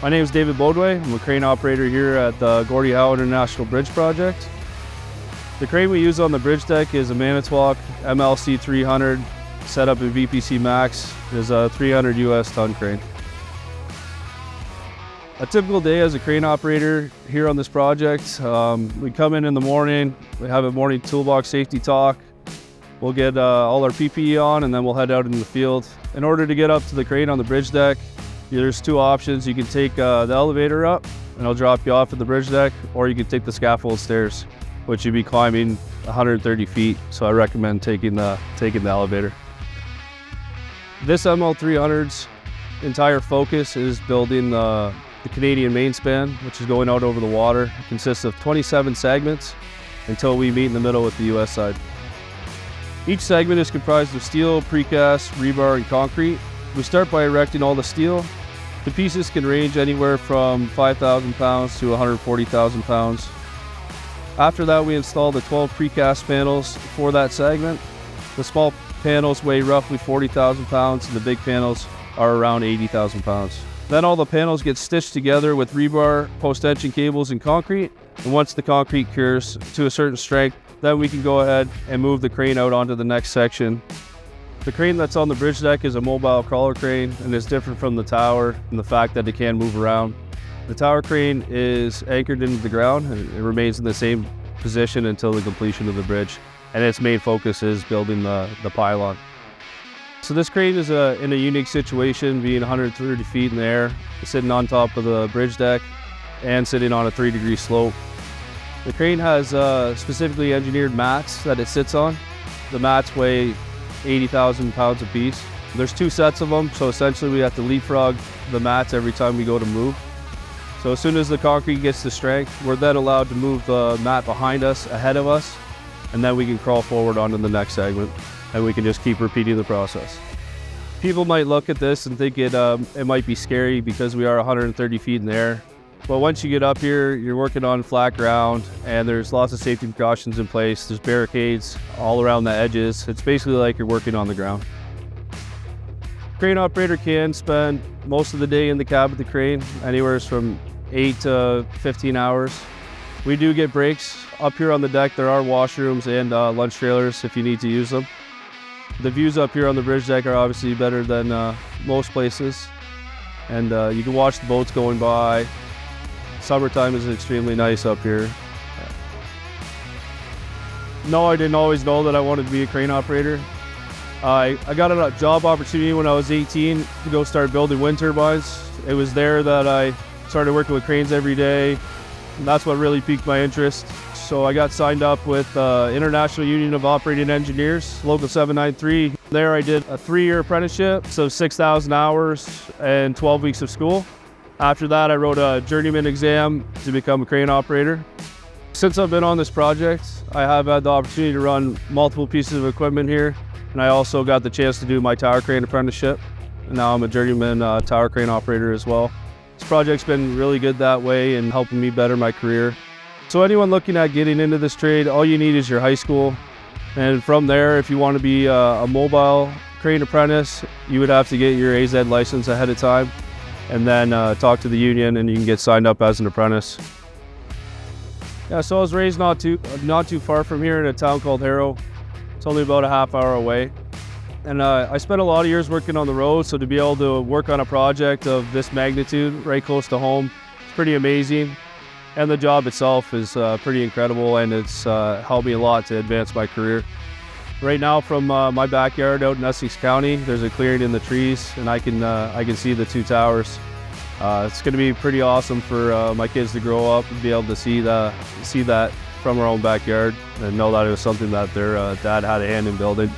My name is David Bodway. I'm a crane operator here at the Gordie Howe International Bridge project. The crane we use on the bridge deck is a Manitowoc MLC 300 set up in VPC Max. It is a 300 US ton crane. A typical day as a crane operator here on this project, we come in the morning, we have a morning toolbox safety talk. We'll get all our PPE on and then we'll head out into the field. In order to get up to the crane on the bridge deck, there's two options. You can take the elevator up and it'll drop you off at the bridge deck, or you can take the scaffold stairs, which you'd be climbing 130 feet. So I recommend taking the elevator. This ML300's entire focus is building the Canadian main span, which is going out over the water. It consists of 27 segments until we meet in the middle with the US side. Each segment is comprised of steel, precast, rebar, and concrete. We start by erecting all the steel. The pieces can range anywhere from 5,000 pounds to 140,000 pounds. After that, we install the 12 precast panels for that segment. The small panels weigh roughly 40,000 pounds and the big panels are around 80,000 pounds. Then all the panels get stitched together with rebar, post-tension cables, and concrete. And once the concrete cures to a certain strength, then we can go ahead and move the crane out onto the next section. The crane that's on the bridge deck is a mobile crawler crane and is different from the tower in the fact that it can move around. The tower crane is anchored into the ground and it remains in the same position until the completion of the bridge. And its main focus is building the pylon. So this crane is in a unique situation, being 130 feet in the air, sitting on top of the bridge deck and sitting on a 3-degree slope. The crane has specifically engineered mats that it sits on. The mats weigh 80,000 pounds a piece. There's 2 sets of them, so essentially we have to leapfrog the mats every time we go to move. So as soon as the concrete gets to strength, we're then allowed to move the mat behind us, ahead of us, and then we can crawl forward onto the next segment, and we can just keep repeating the process. People might look at this and think it might be scary because we are 130 feet in the air. But once you get up here, you're working on flat ground and there's lots of safety precautions in place. There's barricades all around the edges. It's basically like you're working on the ground. Crane operator can spend most of the day in the cab of the crane, anywhere from 8 to 15 hours. We do get breaks. Up here on the deck, there are washrooms and lunch trailers if you need to use them. The views up here on the bridge deck are obviously better than most places. And you can watch the boats going by. Summertime is extremely nice up here. No, I didn't always know that I wanted to be a crane operator. I got a job opportunity when I was 18 to go start building wind turbines. It was there that I started working with cranes every day. And that's what really piqued my interest. So I got signed up with International Union of Operating Engineers, Local 793. There I did a 3-year apprenticeship, so 6,000 hours and 12 weeks of school. After that, I wrote a journeyman exam to become a crane operator. Since I've been on this project, I have had the opportunity to run multiple pieces of equipment here, and I also got the chance to do my tower crane apprenticeship. And now I'm a journeyman tower crane operator as well. This project's been really good that way and helping me better my career. So anyone looking at getting into this trade, all you need is your high school. And from there, if you want to be a mobile crane apprentice, you would have to get your AZ license ahead of time, and then talk to the union and you can get signed up as an apprentice. Yeah, so I was raised not too far from here in a town called Harrow. It's only about a half-hour away. And I spent a lot of years working on the road, so to be able to work on a project of this magnitude right close to home, it's pretty amazing. And the job itself is pretty incredible, and it's helped me a lot to advance my career. Right now, from my backyard out in Essex County, there's a clearing in the trees, and I can see the 2 towers. It's going to be pretty awesome for my kids to grow up and be able to see that from our own backyard and know that it was something that their dad had a hand in building.